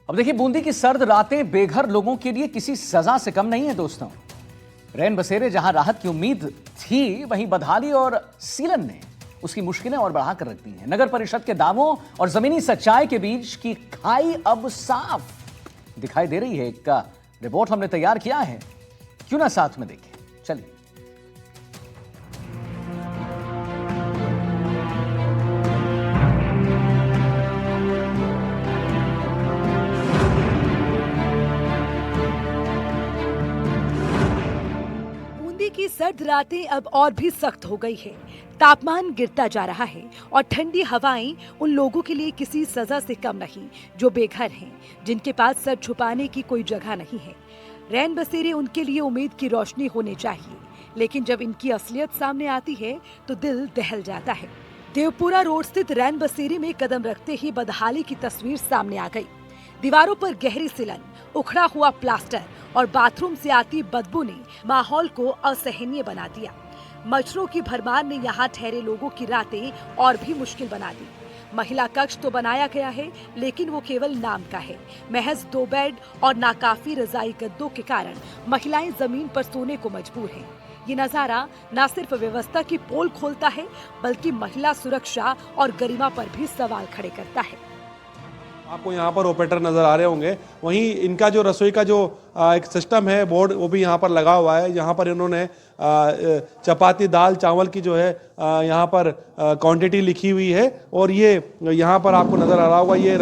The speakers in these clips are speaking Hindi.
अब देखिए, बूंदी की सर्द रातें बेघर लोगों के लिए किसी सजा से कम नहीं है दोस्तों। रैन बसेरे जहां राहत की उम्मीद थी, वहीं बदहाली और सीलन ने उसकी मुश्किलें और बढ़ाकर रख दी हैं। नगर परिषद के दावों और जमीनी सच्चाई के बीच की खाई अब साफ दिखाई दे रही है। एक का रिपोर्ट हमने तैयार किया है, क्यों ना साथ में देखें। चलिए। बूंदी की सर्द रातें अब और भी सख्त हो गई है। तापमान गिरता जा रहा है और ठंडी हवाएं उन लोगों के लिए किसी सजा से कम नहीं जो बेघर हैं, जिनके पास सर छुपाने की कोई जगह नहीं है। रैन बसेरे उनके लिए उम्मीद की रोशनी होने चाहिए, लेकिन जब इनकी असलियत सामने आती है तो दिल दहल जाता है। देवपुरा रोड स्थित रैन बसेरे में कदम रखते ही बदहाली की तस्वीर सामने आ गई। दीवारों पर गहरी सिलन, उखड़ा हुआ प्लास्टर और बाथरूम से आती बदबू ने माहौल को असहनीय बना दिया। मच्छरों की भरमार ने यहाँ ठहरे लोगों की रातें और भी मुश्किल बना दी। महिला कक्ष तो बनाया गया है, लेकिन वो केवल नाम का है। महज 2 बेड और नाकाफी रजाई गद्दों के कारण महिलाएं जमीन पर सोने को मजबूर हैं। ये नजारा न सिर्फ व्यवस्था की पोल खोलता है, बल्कि महिला सुरक्षा और गरिमा पर भी सवाल खड़े करता है। आपको यहाँ पर ऑपरेटर नज़र आ रहे होंगे। वहीं इनका जो रसोई का जो एक सिस्टम है, बोर्ड, वो भी यहाँ पर लगा हुआ है। यहाँ पर इन्होंने चपाती, दाल, चावल की जो है यहाँ पर क्वांटिटी लिखी हुई है। और ये यहाँ पर आपको नज़र आ रहा होगा, ये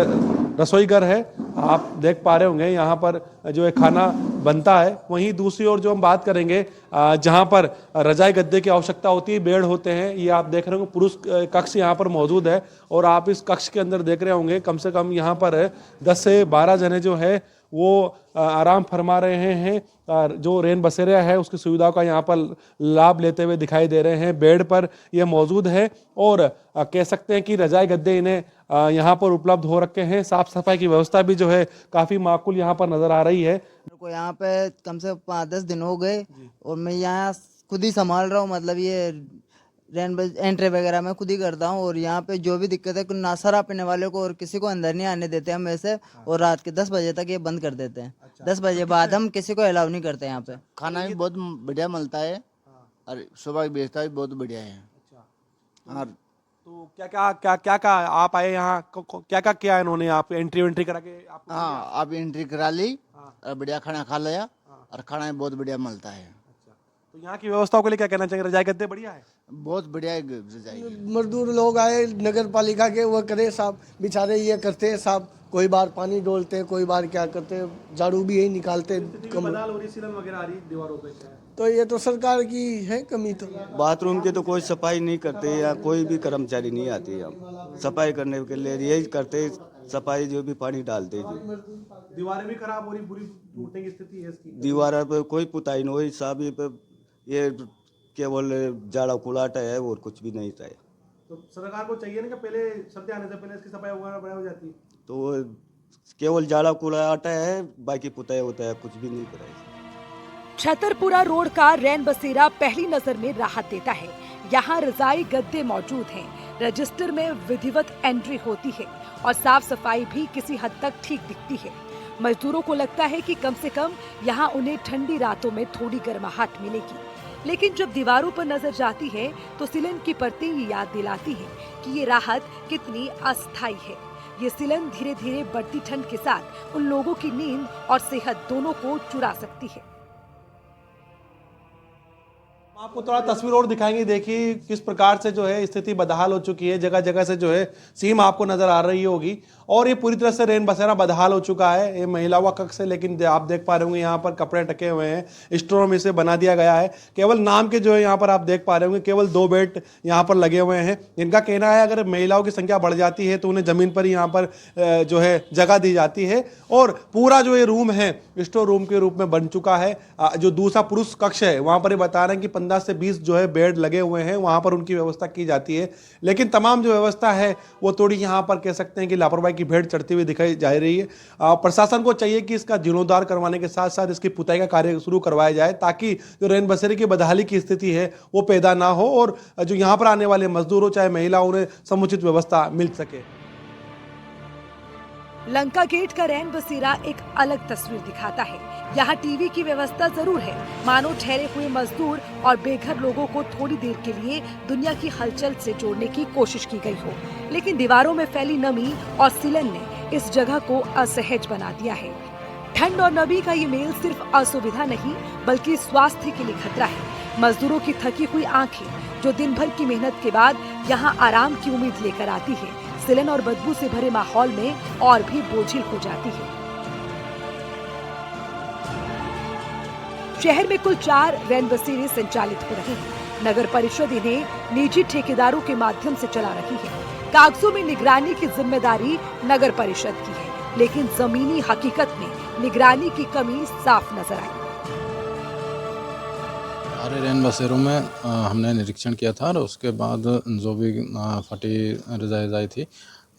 रसोई घर है। आप देख पा रहे होंगे यहाँ पर जो है खाना बनता है। वहीं दूसरी ओर जो हम बात करेंगे, जहाँ पर रजाई गद्दे की आवश्यकता होती है, बेड होते हैं, ये आप देख रहे होंगे पुरुष कक्ष यहाँ पर मौजूद है। और आप इस कक्ष के अंदर देख रहे होंगे कम से कम यहाँ पर 10 से 12 जने जो है वो आराम फरमा रहे हैं। जो रैन बसेरा है उसकी सुविधाओं का यहाँ पर लाभ लेते हुए दिखाई दे रहे हैं। बेड पर ये मौजूद है और कह सकते हैं कि रजाई गद्दे इन्हें यहाँ पर उपलब्ध हो रखे हैं। साफ सफाई की व्यवस्था भी जो है काफ़ी माकूल यहाँ पर नज़र आ रही है। मेरे को यहाँ पे कम से 5-10 दिन हो गए और मैं यहाँ खुद ही संभाल रहा हूँ। मतलब ये एंट्री वगैरह मैं खुद ही करता हूँ। और यहाँ पे जो भी दिक्कत है, ना शराब पीने वाले को और किसी को अंदर नहीं आने देते हम ऐसे। और रात के 10 बजे तक ये बंद कर देते हैं। 10 बजे बाद हम किसी को अलाउ नहीं करते यहाँ पे। खाना भी बहुत बढ़िया मिलता है और सुबह की व्यवस्था भी बहुत बढ़िया है। और तो क्या आप आए यहाँ, क्या किया इन्होंने? आप एंट्री करा के आपको? हाँ, आप एंट्री करा ली और बढ़िया खाना खा लिया और खाना भी बहुत बढ़िया मिलता है। तो यहाँ की व्यवस्थाओं के लिए क्या कहना चाहिए? रजाई गद्दे बढ़िया है? बहुत बढ़िया रजाई। मजदूर लोग आए नगर पालिका के, वो करे साहब, बेचारे ये करते हैं साहब, कोई बार पानी डोलते, कोई बार क्या करते, झाड़ू भी यही निकालते। बदहाल हो रही, सीलन वगैरह आ रही दीवारों पे। तो ये तो सरकार की है कमी। तो बाथरूम की तो कोई सफाई नहीं करते, या कोई भी कर्मचारी नहीं आती है सफाई करने के लिए। यही करते सफाई, जो भी पानी डालते जी। दीवारें भी खराब हो रही, बुरी टूटने की स्थिति है इसकी। दीवार पे कोई पुताई नहीं हुई साहब, ये केवल जाड़ा कुलाटा है और कुछ भी नहीं था। तो सरकार को चाहिए ना कि पहले सर्दी आने से पहले इसकी सफाई वगैरह हो जाती है। तो वो केवल जाड़ा कुलाटा है, बाकी पुताई होता है, कुछ भी नहीं कराई। छतरपुरा रोड का रैन बसेरा पहली नजर में राहत देता है। यहाँ रजाई गद्दे मौजूद हैं, रजिस्टर में विधिवत एंट्री होती है और साफ सफाई भी किसी हद तक ठीक दिखती है। मजदूरों को लगता है कि कम से कम यहाँ उन्हें ठंडी रातों में थोड़ी गर्माहट मिलेगी। लेकिन जब दीवारों पर नजर जाती है तो सिलन की परतें ये याद दिलाती हैं कि ये राहत कितनी अस्थायी है। ये सिलन धीरे धीरे बढ़ती ठंड के साथ उन लोगों की नींद और सेहत दोनों को चुरा सकती है। आपको थोड़ा तस्वीर और दिखाएंगे। देखिए किस प्रकार से जो है स्थिति बदहाल हो चुकी है। जगह जगह से जो है सीम आपको नजर आ रही होगी और ये पूरी तरह से रैन बसेरा बदहाल हो चुका है। ये महिलाओं का कक्ष है, लेकिन आप देख पा रहे होंगे यहाँ पर कपड़े टके हुए हैं। स्टोर में इसे बना दिया गया है। केवल नाम के जो है यहाँ पर आप देख पा रहे होंगे केवल 2 बेड यहाँ पर लगे हुए हैं। इनका कहना है अगर महिलाओं की संख्या बढ़ जाती है तो उन्हें जमीन पर ही यहाँ पर जो है जगह दी जाती है। और पूरा जो ये रूम है स्टोर रूम के रूप में बन चुका है। जो दूसरा पुरुष कक्ष है वहाँ पर ये बता रहे हैं कि 15 से 20 जो है बेड लगे हुए हैं, वहाँ पर उनकी व्यवस्था की जाती है। लेकिन तमाम जो व्यवस्था है वो थोड़ी यहाँ पर कह सकते हैं कि लापरवाही की भेंट चढ़ती हुई दिखाई जा रही है। प्रशासन को चाहिए कि इसका जीर्णोद्धार करवाने के साथ साथ इसकी पुताई का कार्य शुरू करवाया जाए, ताकि जो रैन बसेरे की बदहाली की स्थिति है वो पैदा ना हो और जो यहाँ पर आने वाले मजदूरों चाहे महिलाओं उन्हें समुचित व्यवस्था मिल सके। लंका गेट का रैन बसेरा एक अलग तस्वीर दिखाता है। यहाँ टीवी की व्यवस्था जरूर है, मानो ठहरे हुए मजदूर और बेघर लोगों को थोड़ी देर के लिए दुनिया की हलचल से जोड़ने की कोशिश की गई हो, लेकिन दीवारों में फैली नमी और सीलन ने इस जगह को असहज बना दिया है। ठंड और नमी का ये मेल सिर्फ असुविधा नहीं बल्कि स्वास्थ्य के लिए खतरा है। मजदूरों की थकी हुई आंखें जो दिन भर की मेहनत के बाद यहाँ आराम की उम्मीद लेकर आती है, सिलन और बदबू से भरे माहौल में और भी बोझिल हो जाती है। शहर में कुल 4 रैन बसेरे संचालित हो रहे हैं। नगर परिषद इन्हें निजी ठेकेदारों के माध्यम से चला रही है। कागजों में निगरानी की जिम्मेदारी नगर परिषद की है, लेकिन जमीनी हकीकत में निगरानी की कमी साफ नजर आई। सारे रैन बसेरों में हमने निरीक्षण किया था और उसके बाद जो भी फटी रजाई थी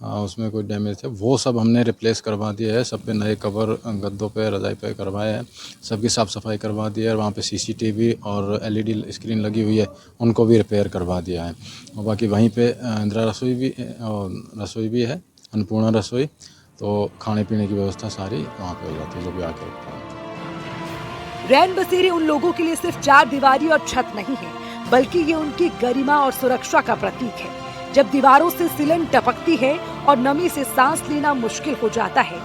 उसमें कोई डैमेज थे वो सब हमने रिप्लेस करवा दिया है। सब पे नए कवर गद्दों पे रजाई पे करवाए हैं, सबकी साफ़ सफाई करवा दी है और वहाँ पे सीसीटीवी और एलईडी स्क्रीन लगी हुई है उनको भी रिपेयर करवा दिया है। और बाकी वहीं पे इंदिरा रसोई भी है, अन्नपूर्णा रसोई, तो खाने पीने की व्यवस्था सारी वहाँ पे हो जाती है जो भी आके रखता है। रैन बसेरे उन लोगों के लिए सिर्फ 4 दीवारी और छत नहीं है, बल्कि ये उनकी गरिमा और सुरक्षा का प्रतीक है। जब दीवारों से सिलन टपकती है और नमी से सांस लेना मुश्किल हो जाता है,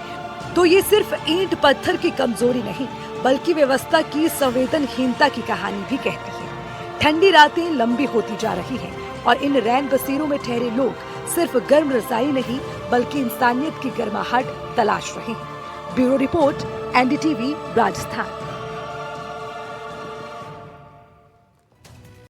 तो ये सिर्फ ईंट पत्थर की कमजोरी नहीं बल्कि व्यवस्था की संवेदनहीनता की कहानी भी कहती है। ठंडी रातें लंबी होती जा रही हैं और इन रैन बसेरों में ठहरे लोग सिर्फ गर्म रजाई नहीं बल्कि इंसानियत की गर्माहट तलाश रहे हैं। Bureau report, NDTV, Rajasthan.